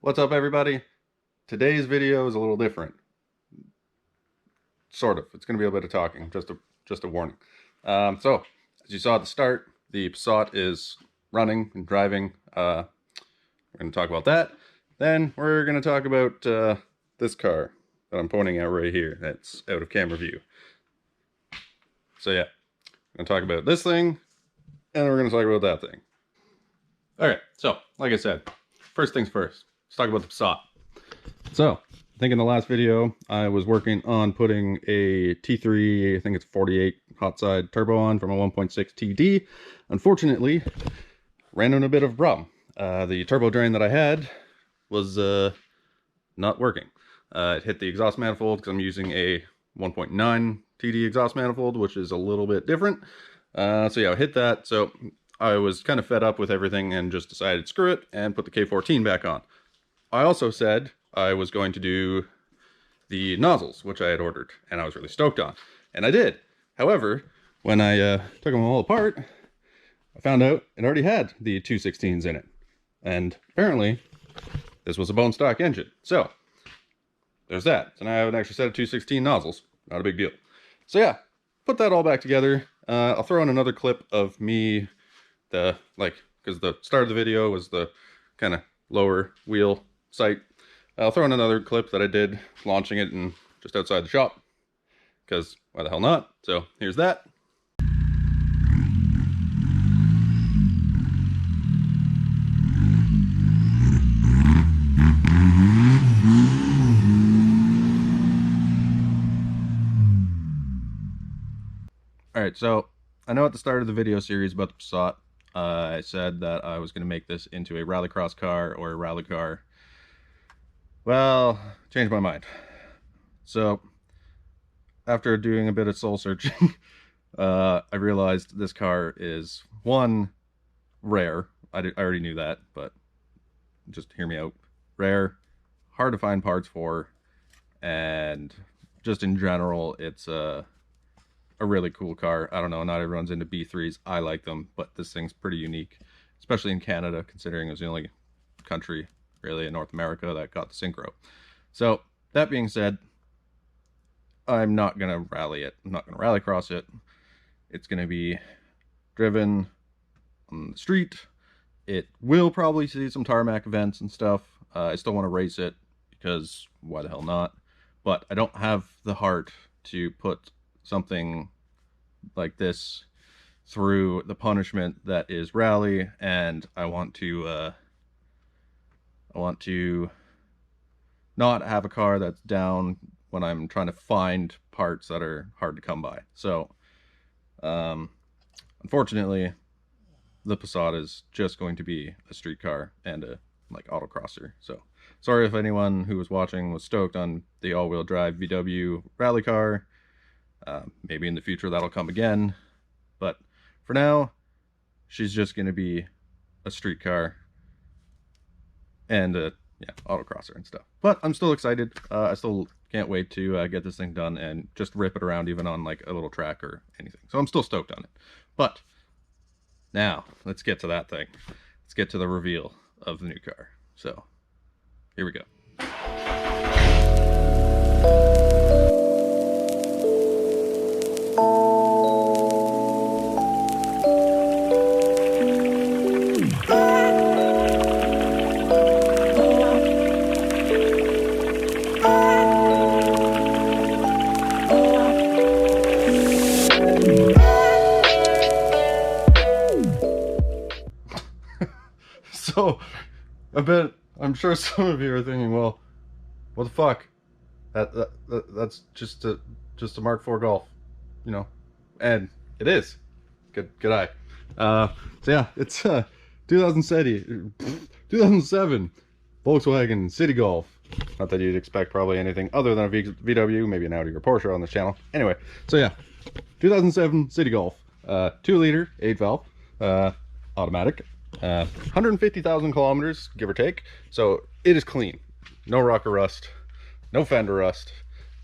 What's up, everybody? Today's video is a little different. Sort of. It's going to be a bit of talking, just a warning. So, as you saw at the start, the Passat is running and driving. We're going to talk about that. Then we're going to talk about this car that I'm pointing at right here. That's out of camera view. So yeah, I'm going to talk about this thing, and we're going to talk about that thing. Alright, so, like I said, first things first. Let's talk about the Passat. So, I think in the last video, I was working on putting a T3, I think it's 48 hot side turbo on from a 1.6 TD. Unfortunately, ran into a bit of a problem. The turbo drain that I had was not working. It hit the exhaust manifold because I'm using a 1.9 TD exhaust manifold, which is a little bit different. So yeah, I hit that. So I was kind of fed up with everything and just decided screw it and put the K14 back on. I also said I was going to do the nozzles, which I had ordered, and I was really stoked on. And I did. However, when I took them all apart, I found out it already had the 216s in it. And apparently, this was a bone stock engine. So, there's that. So now I have an extra set of 216 nozzles. Not a big deal. So yeah, put that all back together. I'll throw in another clip of me, because the start of the video was the kind of lower wheel sight. I'll throw in another clip that I did launching it and just outside the shop, because why the hell not? So here's that. Alright, so I know at the start of the video series about the Passat, I said that I was going to make this into a rallycross car or a rally car. Well, changed my mind. So, after doing a bit of soul searching, I realized this car is, one, rare. I already knew that, but just hear me out. Rare, hard to find parts for, and just in general, it's a really cool car. I don't know, not everyone's into B3s. I like them, but this thing's pretty unique, especially in Canada, considering it was the only country really in North America that got the synchro. So that being said, I'm not gonna rally it. I'm not gonna rallycross it. It's gonna be driven on the street. It will probably see some tarmac events and stuff. I still want to race it because why the hell not? But I don't have the heart to put something like this through the punishment that is rally, and I want to not have a car that's down when I'm trying to find parts that are hard to come by. So unfortunately, the Passat is just going to be a street car and a autocrosser. So sorry if anyone who was watching was stoked on the all-wheel drive VW rally car. Maybe in the future that'll come again, but for now, she's just going to be a street car and a autocrosser and stuff. But I'm still excited. I still can't wait to get this thing done and just rip it around even on like a little track or anything. So I'm still stoked on it. But now let's get to that thing. Let's get to the reveal of the new car. So here we go. So, I'm sure some of you are thinking, well, what the fuck? That's just a Mark IV Golf, you know, and it is. Good eye. So yeah, it's 2007 Volkswagen City Golf. Not that you'd expect probably anything other than a VW, maybe an Audi or Porsche on this channel. Anyway, so yeah, 2007 City Golf, 2-liter, 8-valve, automatic. 150,000 kilometers, give or take. So it is clean. No rocker rust, no fender rust.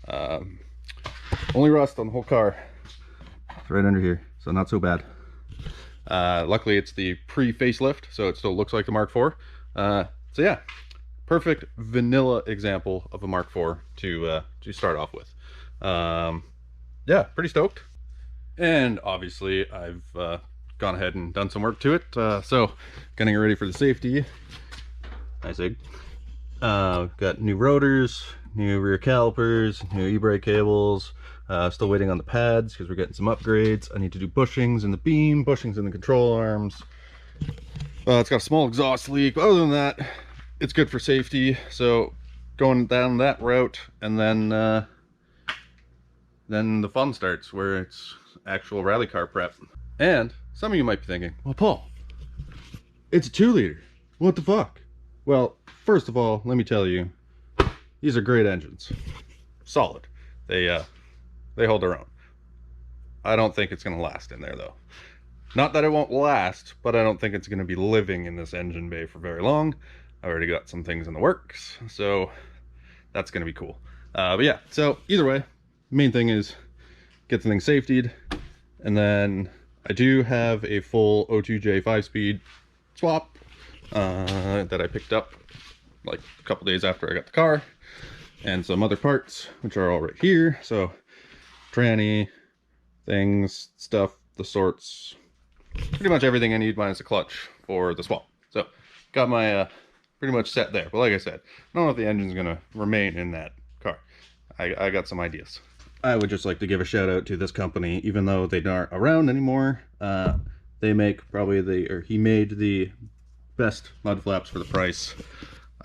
Only rust on the whole car. It's right under here, so not so bad. Luckily it's the pre-facelift, so it still looks like the Mark IV. So yeah, perfect vanilla example of a Mark IV to start off with. Yeah, pretty stoked. And obviously I've gone ahead and done some work to it. So getting it ready for the safety. Nice egg. Got new rotors, new rear calipers, new e-brake cables. Still waiting on the pads because we're getting some upgrades. I need to do bushings in the beam, bushings in the control arms. It's got a small exhaust leak, but other than that, it's good for safety. So going down that route, and then the fun starts, where it's actual rally car prep. And some of you might be thinking, well, Paul, it's a 2-liter. What the fuck? Well, first of all, let me tell you, these are great engines. Solid. They hold their own. I don't think it's going to last in there, though. Not that it won't last, but I don't think it's going to be living in this engine bay for very long. I've already got some things in the works, so that's going to be cool. But yeah, so either way, main thing is get the thing safetied, and then I do have a full O2J 5-speed swap that I picked up like a couple days after I got the car, and some other parts which are all right here. So tranny things, stuff, the sorts, pretty much everything I need minus a clutch for the swap. So got my pretty much set there. But like I said, I don't know if the engine's gonna remain in that car. I got some ideas. I would just like to give a shout out to this company, even though they aren't around anymore. They make probably he made the best mud flaps for the price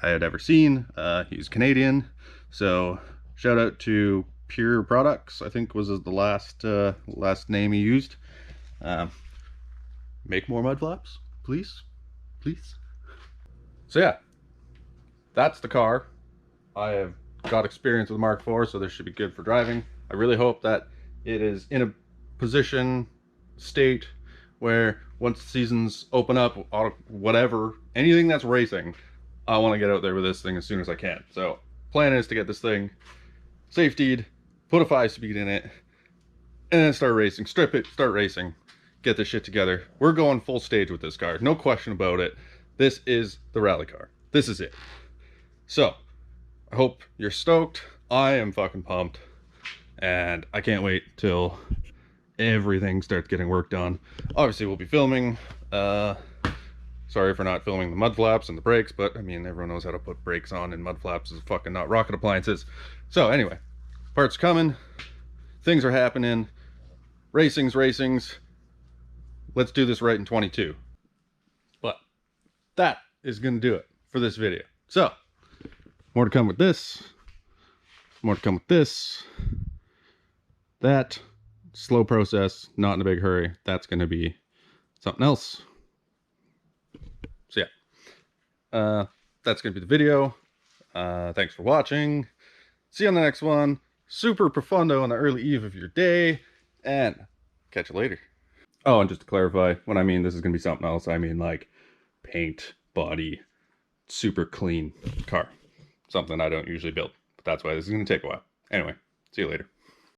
I had ever seen. He's Canadian, so shout out to Pure Products, I think was the last name he used. Make more mud flaps, please, please. So yeah, that's the car. I have got experience with Mark IV, so this should be good for driving. I really hope that it is in a position, state, where once the seasons open up, whatever, anything that's racing, I want to get out there with this thing as soon as I can. So plan is to get this thing safetied, put a 5-speed in it, and then start racing, strip it, start racing, get this shit together. We're going full stage with this car, no question about it. This is the rally car. This is it. So I hope you're stoked. I am fucking pumped, and I can't wait till everything starts getting work done. Obviously we'll be filming. Sorry for not filming the mud flaps and the brakes, but I mean, everyone knows how to put brakes on, and mud flaps is fucking not rocket appliances. So anyway, parts coming, things are happening, racings. Let's do this right in 22. But that is gonna do it for this video. So more to come with this, more to come with this, that, slow process, not in a big hurry. That's gonna be something else. So yeah, that's gonna be the video. Thanks for watching. See you on the next one. Super profundo on the early eve of your day, and catch you later. Oh, and just to clarify, when I mean this is gonna be something else, I mean like paint, body, super clean car. Something I don't usually build, but that's why this is gonna take a while. Anyway, see you later.